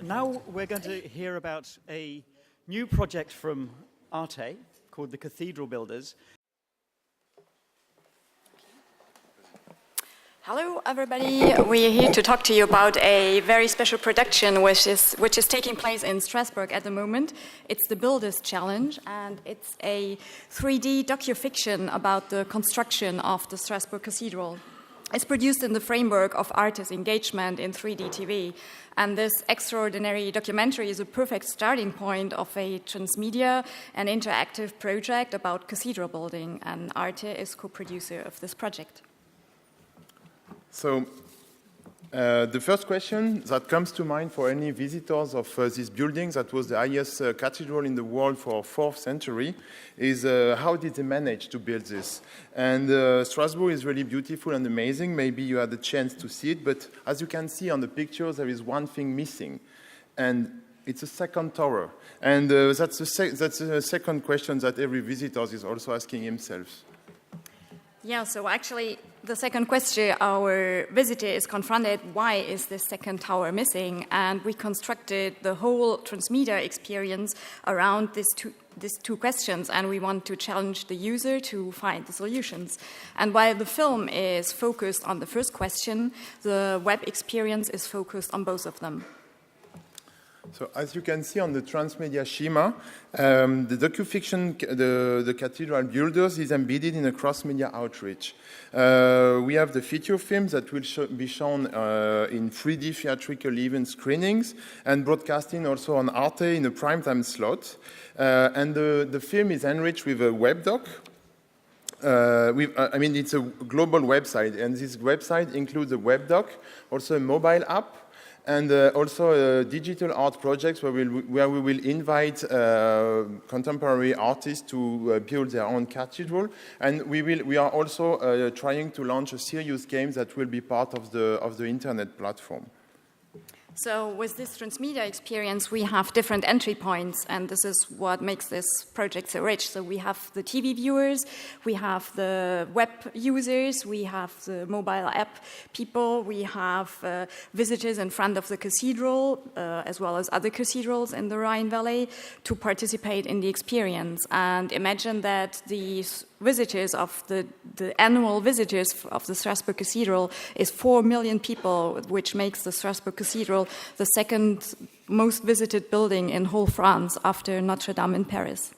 Now we're going to hear about a new project from ARTE called the Cathedral Builders. Hello, everybody. We're here to talk to you about a very special production which is taking place in Strasbourg at the moment. It's the Builders Challenge, and it's a 3D docufiction about the construction of the Strasbourg Cathedral. It's produced in the framework of ARTE's engagement in 3D TV, and this extraordinary documentary is a perfect starting point of a transmedia and interactive project about cathedral building, and ARTE is co-producer of this project. So, the first question that comes to mind for any visitors of this building, that was the highest cathedral in the world for 4th century, is how did they manage to build this? And Strasbourg is really beautiful and amazing. Maybe you had the chance to see it, but as you can see on the pictures, there is one thing missing, and it's a second tower. And that's the second question that every visitor is also asking himself. Yeah, so actually, the second question our visitor is confronted, why is this second tower missing? And we constructed the whole transmedia experience around these two questions, and we want to challenge the user to find the solutions. And while the film is focused on the first question, the web experience is focused on both of them. So as you can see on the transmedia schema, the docufiction, the Cathedral Builders, is embedded in a cross-media outreach. We have the feature films that will be shown in 3D theatrical event screenings and broadcasting also on ARTE in a primetime slot. And the film is enriched with a webdoc. It's a global website, and this website includes a webdoc, also a mobile app, and also digital art projects where we will invite contemporary artists to build their own cathedral. And we are also trying to launch a serious game that will be part of the internet platform. So with this transmedia experience, we have different entry points, and this is what makes this project so rich. So we have the TV viewers, we have the web users, we have the mobile app people, we have visitors in front of the cathedral, as well as other cathedrals in the Rhine Valley, to participate in the experience. And imagine that these visitors of the annual visitors of the Strasbourg Cathedral is 4 million people, which makes the Strasbourg Cathedral the second most visited building in whole France after Notre Dame in Paris.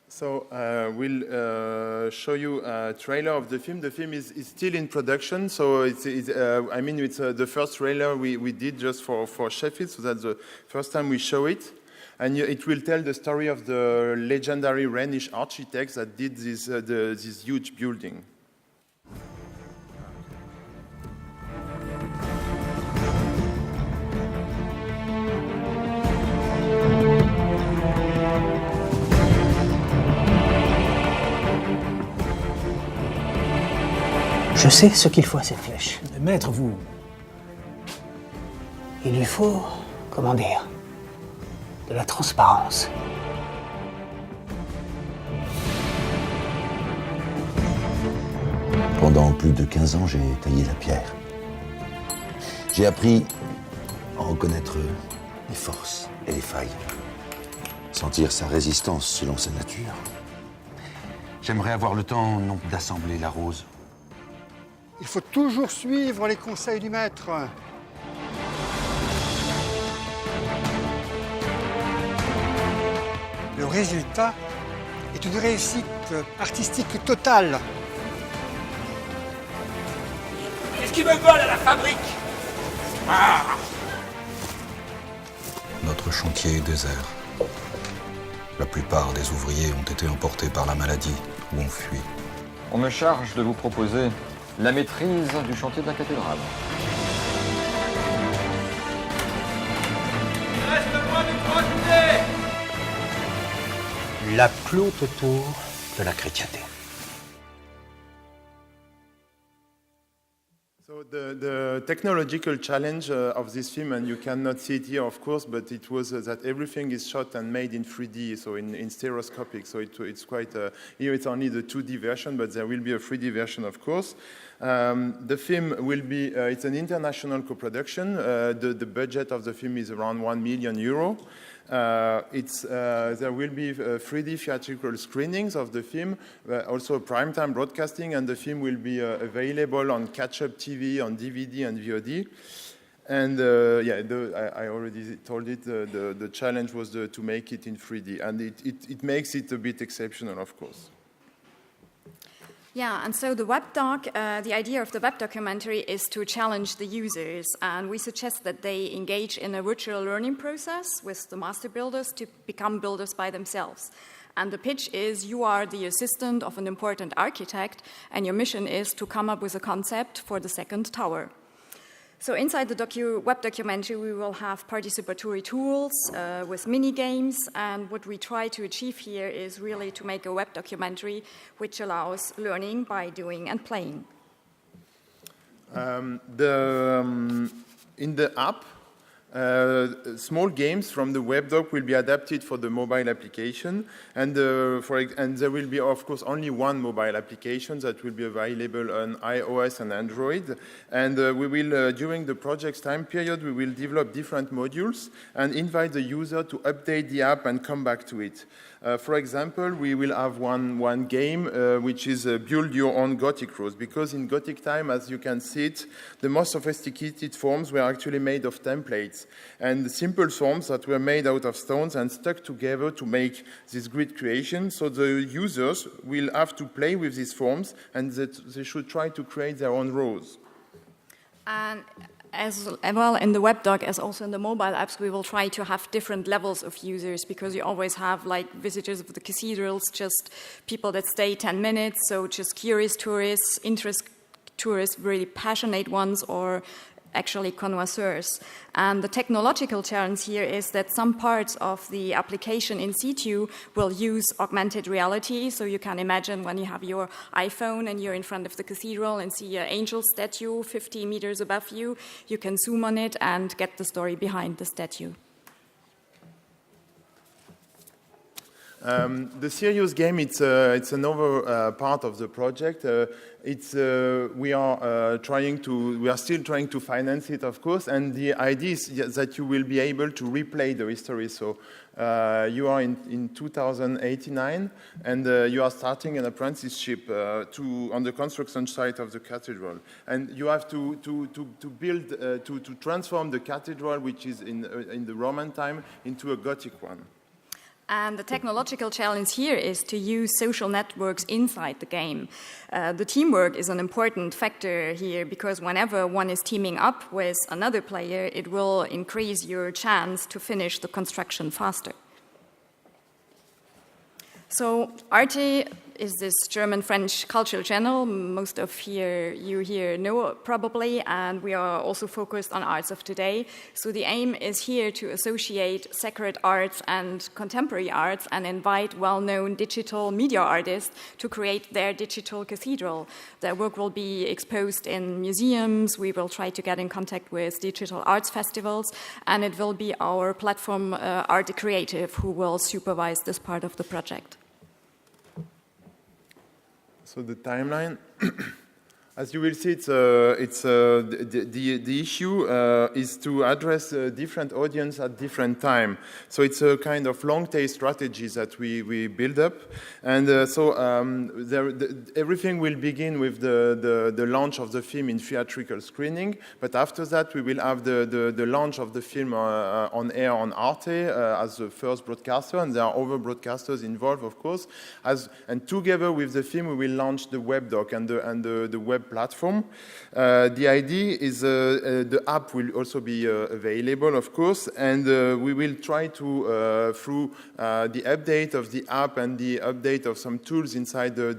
So we'll show you a trailer of the film. The film is still in production, so it's the first trailer we did just for Sheffield, so that's the first time we show it. And it will tell the story of the legendary Rhenish architects that did this huge building. Je sais ce qu'il faut à cette flèche. Maître, vous... Il lui faut, comment dire, de la transparence. Pendant plus de 15 ans, j'ai taillé la pierre. J'ai appris à reconnaître les forces et les failles, sentir sa résistance selon sa nature. J'aimerais avoir le temps, non d'assembler la rose. Il faut toujours suivre les conseils du maître. Le résultat est une réussite artistique totale. Qu'est-ce qu'ils me volent à la fabrique? Notre chantier est désert. La plupart des ouvriers ont été emportés par la maladie ou ont fui. On me charge de vous proposer la maîtrise du chantier de la cathédrale. Il reste moins de 3 journées. La plus haute tour de la chrétienté. So the technological challenge of this film, and you cannot see it here, of course, but it was that everything is shot and made in 3D, so in stereoscopic. So it's quite, here it's only the 2D version, but there will be a 3D version, of course. The film will be, it's an international co-production. The budget of the film is around €1 million. There will be 3D theatrical screenings of the film, also primetime broadcasting, and the film will be available on catch-up TV, on DVD and VOD. And I already told it, the challenge was to make it in 3D, and it makes it a bit exceptional, of course. Yeah, and so the webdoc, the idea of the web documentary is to challenge the users, and we suggest that they engage in a virtual learning process with the master builders to become builders by themselves. And the pitch is you are the assistant of an important architect, and your mission is to come up with a concept for the second tower. So inside the web documentary, we will have participatory tools with mini-games, and what we try to achieve here is really to make a web documentary which allows learning by doing and playing. In the app, small games from the webdoc will be adapted for the mobile application, and there will be, of course, only one mobile application that will be available on iOS and Android. And we will, during the project's time period, we will develop different modules and invite the user to update the app and come back to it. For example, we will have one game which is build your own Gothic rose, because in Gothic time, as you can see it, the most sophisticated forms were actually made of templates, and the simple forms that were made out of stones and stuck together to make this great creation. So the users will have to play with these forms, and that they should try to create their own rose. And as well in the webdoc as also in the mobile apps, we will try to have different levels of users, because you always have like visitors of the cathedrals, just people that stay 10 minutes, so just curious tourists, interest tourists, really passionate ones, or actually connoisseurs. And the technological challenge here is that some parts of the application in situ will use augmented reality. So you can imagine when you have your iPhone and you're in front of the cathedral and see an angel statue 50 meters above you, you can zoom on it and get the story behind the statue. The serious game, it's another part of the project. We are still trying to finance it, of course, and the idea is that you will be able to replay the history. So you are in 2089, and you are starting an apprenticeship on the construction site of the cathedral, and you have to build to transform the cathedral, which is in the Roman time, into a Gothic one. And the technological challenge here is to use social networks inside the game. The teamwork is an important factor here, because whenever one is teaming up with another player, it will increase your chance to finish the construction faster. So ARTE is this German-French cultural channel. Most of you here know probably, and we are also focused on arts of today. So the aim is here to associate sacred arts and contemporary arts and invite well-known digital media artists to create their digital cathedral. Their work will be exposed in museums. We will try to get in contact with digital arts festivals, and it will be our platform, ARTE Creative, who will supervise this part of the project. So the timeline, as you will see, the issue is to address a different audience at different time. So it's a kind of long tail strategy that we build up, and everything will begin with the launch of the film in theatrical screening. But after that, we will have the launch of the film on air on ARTE as the first broadcaster, and there are other broadcasters involved, of course. And together with the film, we will launch the webdoc and the web platform. The idea is the app will also be available, of course, and we will try to, through the update of the app and the update of some tools inside the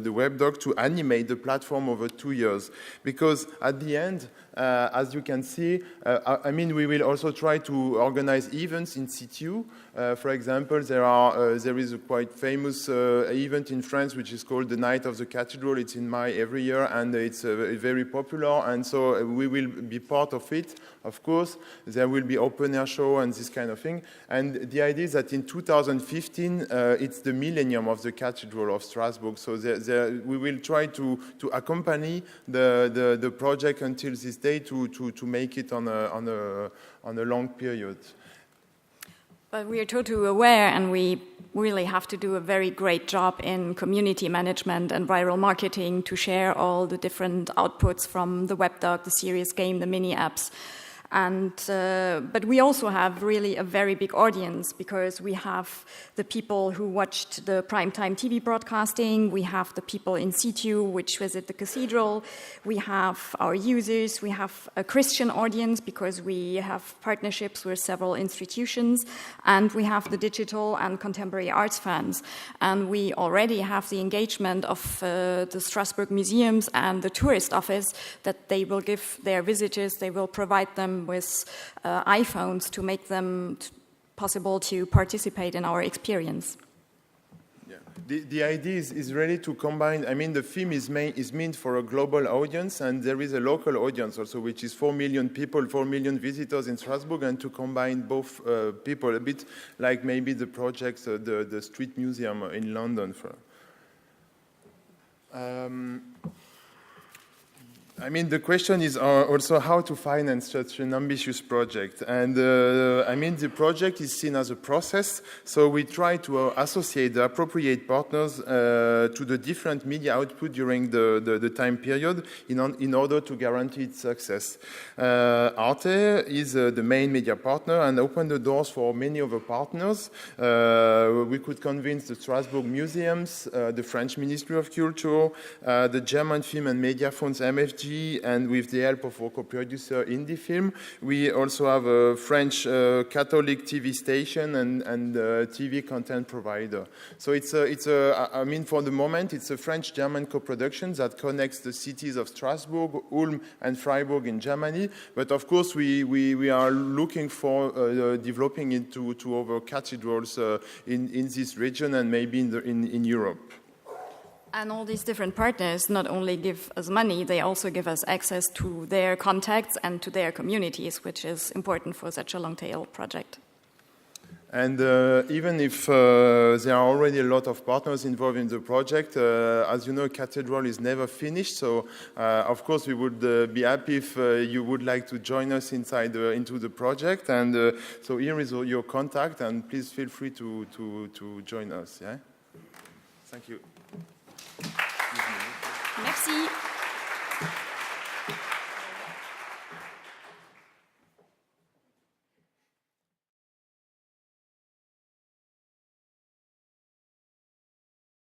webdoc, to animate the platform over 2 years. Because at the end, as you can see, we will also try to organize events in situ. For example, there is a quite famous event in France which is called the Night of the Cathedral. It's in May every year, and it's very popular, and so we will be part of it. Of course, there will be open air show and this kind of thing. And the idea is that in 2015, it's the millennium of the Cathedral of Strasbourg. So we will try to accompany the project until this day to make it on a long period. But we are totally aware, and we really have to do a very great job in community management and viral marketing to share all the different outputs from the webdoc, the serious game, the mini apps. And but we also have really a very big audience, because we have the people who watched the primetime TV broadcasting, we have the people in situ which visit the cathedral, we have our users, we have a Christian audience because we have partnerships with several institutions, and we have the digital and contemporary arts fans. And we already have the engagement of the Strasbourg museums and the tourist office, that they will give their visitors, they will provide them with iPhones to make them possible to participate in our experience. Yeah. The idea is really to combine. I mean, the film is meant for a global audience, and there is a local audience also, which is 4 million people, 4 million visitors in Strasbourg, and to combine both people, a bit like maybe the projects, the Street Museum in London. I mean, the question is also how to finance such an ambitious project. And I mean, the project is seen as a process, so we try to associate the appropriate partners to the different media output during the time period in order to guarantee its success. ARTE is the main media partner and opened the doors for many other partners. We could convince the Strasbourg museums, the French Ministry of Culture, the German Film and Media Funds MFG, and with the help of our co-producer Indifilm. We also have a French Catholic TV station and TV content provider. So I mean, for the moment, it's a French-German co-production that connects the cities of Strasbourg, Ulm, and Freiburg in Germany. But of course, we are looking for developing it to other cathedrals in this region and maybe in Europe. And all these different partners not only give us money, they also give us access to their contacts and to their communities, which is important for such a long-tail project. And even if there are already a lot of partners involved in the project, as you know, Cathedral is never finished. So, of course, we would be happy if you would like to join us into the project. And so here is your contact, and please feel free to join us. Yeah? Thank you. Merci.